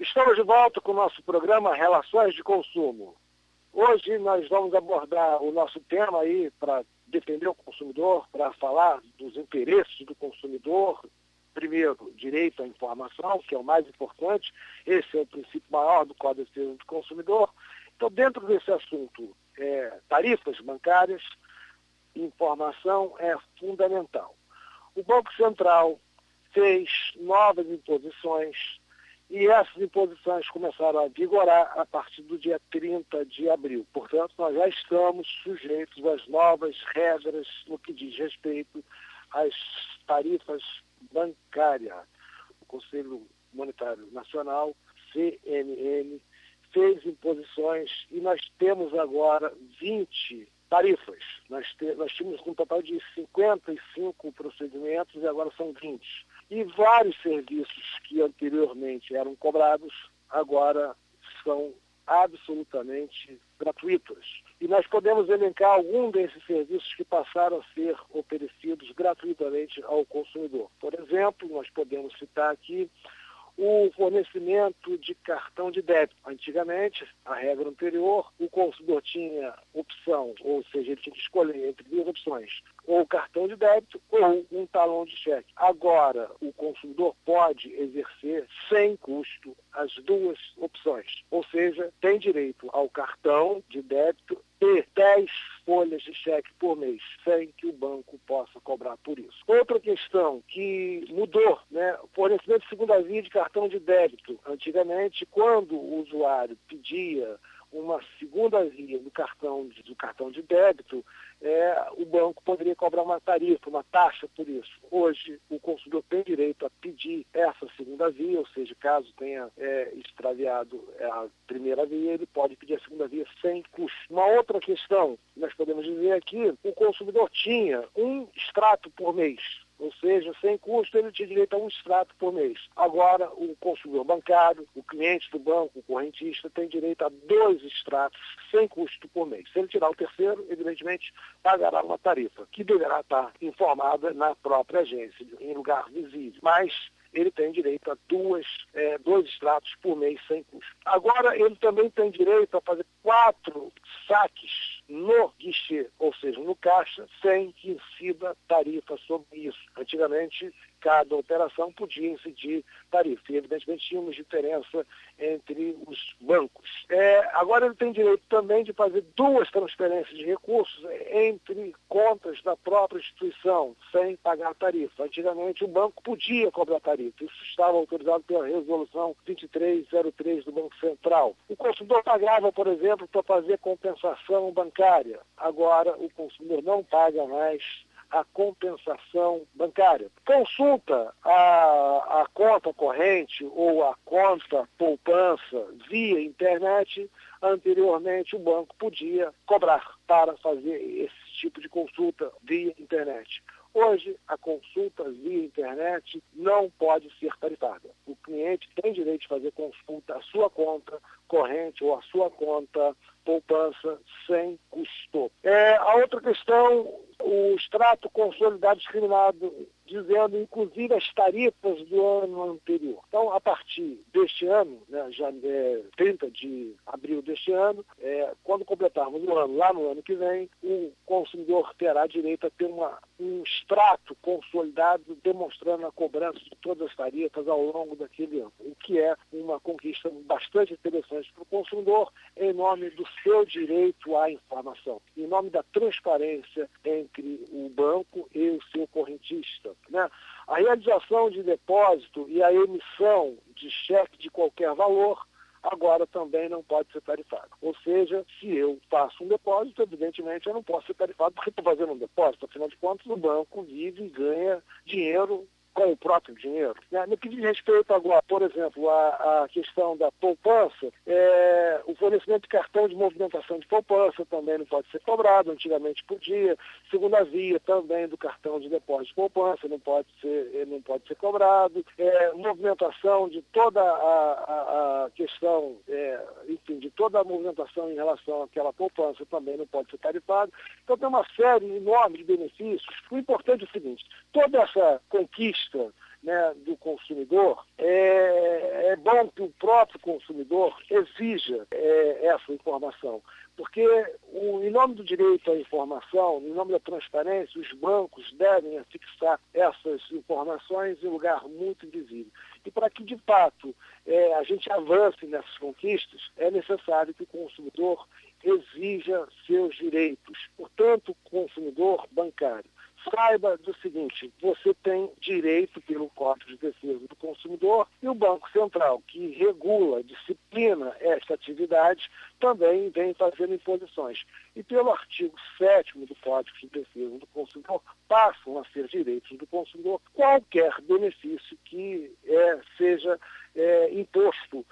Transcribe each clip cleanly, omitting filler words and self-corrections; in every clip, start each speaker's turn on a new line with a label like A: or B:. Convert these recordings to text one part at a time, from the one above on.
A: Estamos de volta com o nosso programa Relações de Consumo. Hoje nós vamos abordar o nosso tema aí para defender o consumidor, para falar dos interesses do consumidor. Primeiro, direito à informação, que é o mais importante. Esse é o princípio maior do Código de Defesa do Consumidor. Então, dentro desse assunto, tarifas bancárias, informação é fundamental. O Banco Central fez novas imposições e essas imposições começaram a vigorar a partir do dia 30 de abril. Portanto, nós já estamos sujeitos às novas regras no que diz respeito às tarifas bancárias. O Conselho Monetário Nacional, CMN, fez imposições e nós temos agora 20 tarifas. Nós tínhamos um total de 55 procedimentos e agora são 20. E vários serviços que anteriormente eram cobrados, agora são absolutamente gratuitos. E nós podemos elencar algum desses serviços que passaram a ser oferecidos gratuitamente ao consumidor. Por exemplo, nós podemos citar aqui o fornecimento de cartão de débito. Antigamente, a regra anterior, o consumidor tinha opção, ou seja, ele tinha que escolher entre duas opções, ou cartão de débito ou um talão de cheque. Agora, o consumidor pode exercer sem custo as duas opções, ou seja, tem direito ao cartão de débito e 10 folhas de cheque por mês, sem que o banco possa cobrar por isso. Outra questão que mudou, o fornecimento de segunda via de cartão de débito. Antigamente, quando o usuário pedia uma segunda via do cartão de débito, o banco poderia cobrar uma tarifa, uma taxa por isso. Hoje, o consumidor tem direito a pedir essa segunda via, ou seja, caso tenha extraviado a primeira via, ele pode pedir a segunda via sem custo. Uma outra questão, nós podemos dizer aqui, o consumidor tinha um extrato por mês. Ou seja, sem custo, ele tinha direito a um extrato por mês. Agora, o consumidor bancário, o cliente do banco, o correntista, tem direito a 2 extratos sem custo por mês. Se ele tirar o terceiro, evidentemente, pagará uma tarifa, que deverá estar informada na própria agência, em lugar visível. Mas ele tem direito a 2 extratos por mês sem custo. Agora, ele também tem direito a fazer 4 saques no guichê, ou seja, no caixa, sem que incida tarifa sobre isso. Antigamente, cada operação podia incidir tarifa. E, evidentemente, tínhamos diferença entre os bancos. Agora ele tem direito também de fazer 2 transferências de recursos entre contas da própria instituição, sem pagar tarifa. Antigamente, o banco podia cobrar tarifa. Isso estava autorizado pela resolução 2303 do Banco Central. O consumidor pagava, por exemplo, para fazer compensação bancária. Agora, o consumidor não paga mais a compensação bancária. Consulta a conta corrente ou a conta poupança via internet. Anteriormente, o banco podia cobrar para fazer esse tipo de consulta via internet. Hoje, a consulta via internet não pode ser tarifada. O cliente tem direito de fazer consulta à sua conta corrente ou à sua conta poupança sem custo. A outra questão, o extrato consolidado discriminado, dizendo inclusive as tarifas do ano anterior. Então, a partir deste ano, já 30 de abril deste ano, quando completarmos o ano, lá no ano que vem, o consumidor terá direito a ter um extrato consolidado demonstrando a cobrança de todas as tarifas ao longo daquele ano, o que é uma conquista bastante interessante para o consumidor em nome do seu direito à informação, em nome da transparência entre o banco e o seu correntista. A realização de depósito e a emissão de cheque de qualquer valor agora também não pode ser tarifado. Ou seja, se eu faço um depósito, evidentemente eu não posso ser tarifado porque estou fazendo um depósito. Afinal de contas, o banco vive e ganha dinheiro com o próprio dinheiro. No que diz respeito agora, por exemplo, à questão da poupança, o fornecimento de cartão de movimentação de poupança também não pode ser cobrado, antigamente podia. Segunda via também do cartão de depósito de poupança não pode ser cobrado. Movimentação de toda a questão, de toda a movimentação em relação àquela poupança também não pode ser tarifado. Então tem uma série enorme de benefícios. O importante é o seguinte, toda essa conquista né, do consumidor, é bom que o próprio consumidor exija essa informação. Porque, em nome do direito à informação, em nome da transparência, os bancos devem fixar essas informações em lugar muito visível. E para que, de fato, a gente avance nessas conquistas, é necessário que o consumidor exija seus direitos. Portanto, o consumidor bancário, saiba do seguinte: você tem direito pelo Código de Defesa do Consumidor, e o Banco Central, que regula, disciplina esta atividade, também vem fazendo imposições. E pelo artigo 7º do Código de Defesa do Consumidor, passam a ser direitos do consumidor qualquer benefício que seja imposto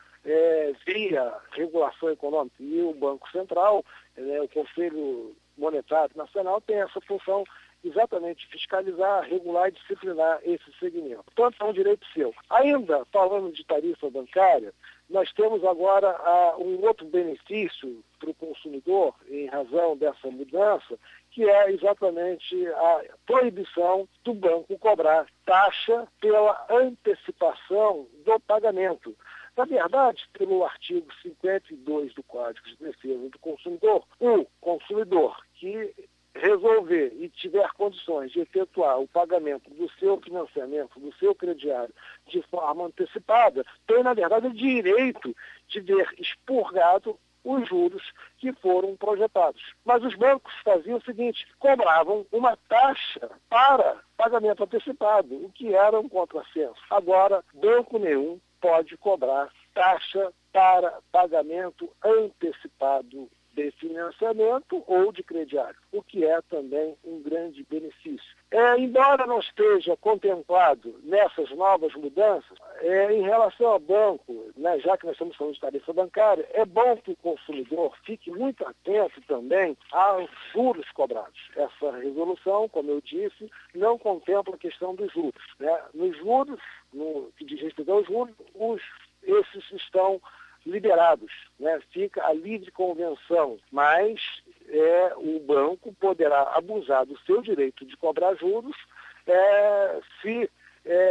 A: via regulação econômica. E o Banco Central, o Conselho Monetário Nacional, tem essa função exatamente fiscalizar, regular e disciplinar esse segmento. Portanto, é um direito seu. Ainda falando de tarifa bancária, nós temos agora um outro benefício para o consumidor, em razão dessa mudança, que é exatamente a proibição do banco cobrar taxa pela antecipação do pagamento. Na verdade, pelo artigo 52 do Código de Defesa do Consumidor, o consumidor que resolver e tiver condições de efetuar o pagamento do seu financiamento, do seu crediário, de forma antecipada, tem, na verdade, o direito de ver expurgado os juros que foram projetados. Mas os bancos faziam o seguinte: cobravam uma taxa para pagamento antecipado, o que era um contrassenso. Agora, banco nenhum pode cobrar taxa para pagamento antecipado de financiamento ou de crediário, o que é também um grande benefício. Embora não esteja contemplado nessas novas mudanças, em relação ao banco, né, já que nós estamos falando de tarifa bancária, é bom que o consumidor fique muito atento também aos juros cobrados. Essa resolução, como eu disse, não contempla a questão dos juros, né? Nos juros, no que diz respeito aos juros, esses estão liberados, né? Fica a livre convenção, mas o banco poderá abusar do seu direito de cobrar juros se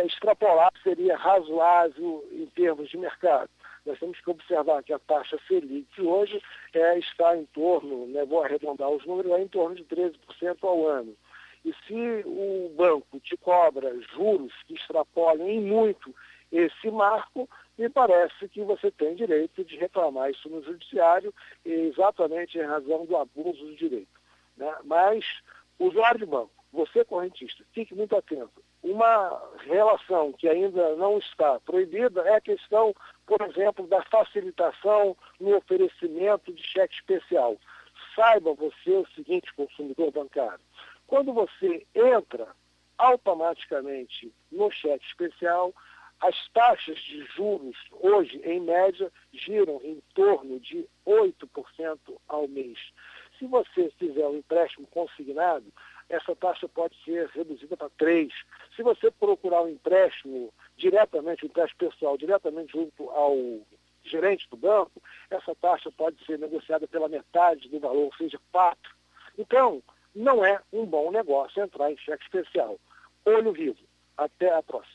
A: extrapolar seria razoável em termos de mercado. Nós temos que observar que a taxa Selic hoje está em torno, vou arredondar os números, em torno de 13% ao ano. E se o banco te cobra juros que extrapolem em muito esse marco, me parece que você tem direito de reclamar isso no judiciário, exatamente em razão do abuso do direito, né? Mas, usuário de banco, você correntista, fique muito atento. Uma relação que ainda não está proibida é a questão, por exemplo, da facilitação no oferecimento de cheque especial. Saiba você o seguinte, consumidor bancário: quando você entra automaticamente no cheque especial, as taxas de juros hoje, em média, giram em torno de 8% ao mês. Se você fizer um empréstimo consignado, essa taxa pode ser reduzida para 3%. Se você procurar um empréstimo diretamente, um empréstimo pessoal, diretamente junto ao gerente do banco, essa taxa pode ser negociada pela metade do valor, ou seja, 4%. Então, não é um bom negócio entrar em cheque especial. Olho vivo. Até a próxima.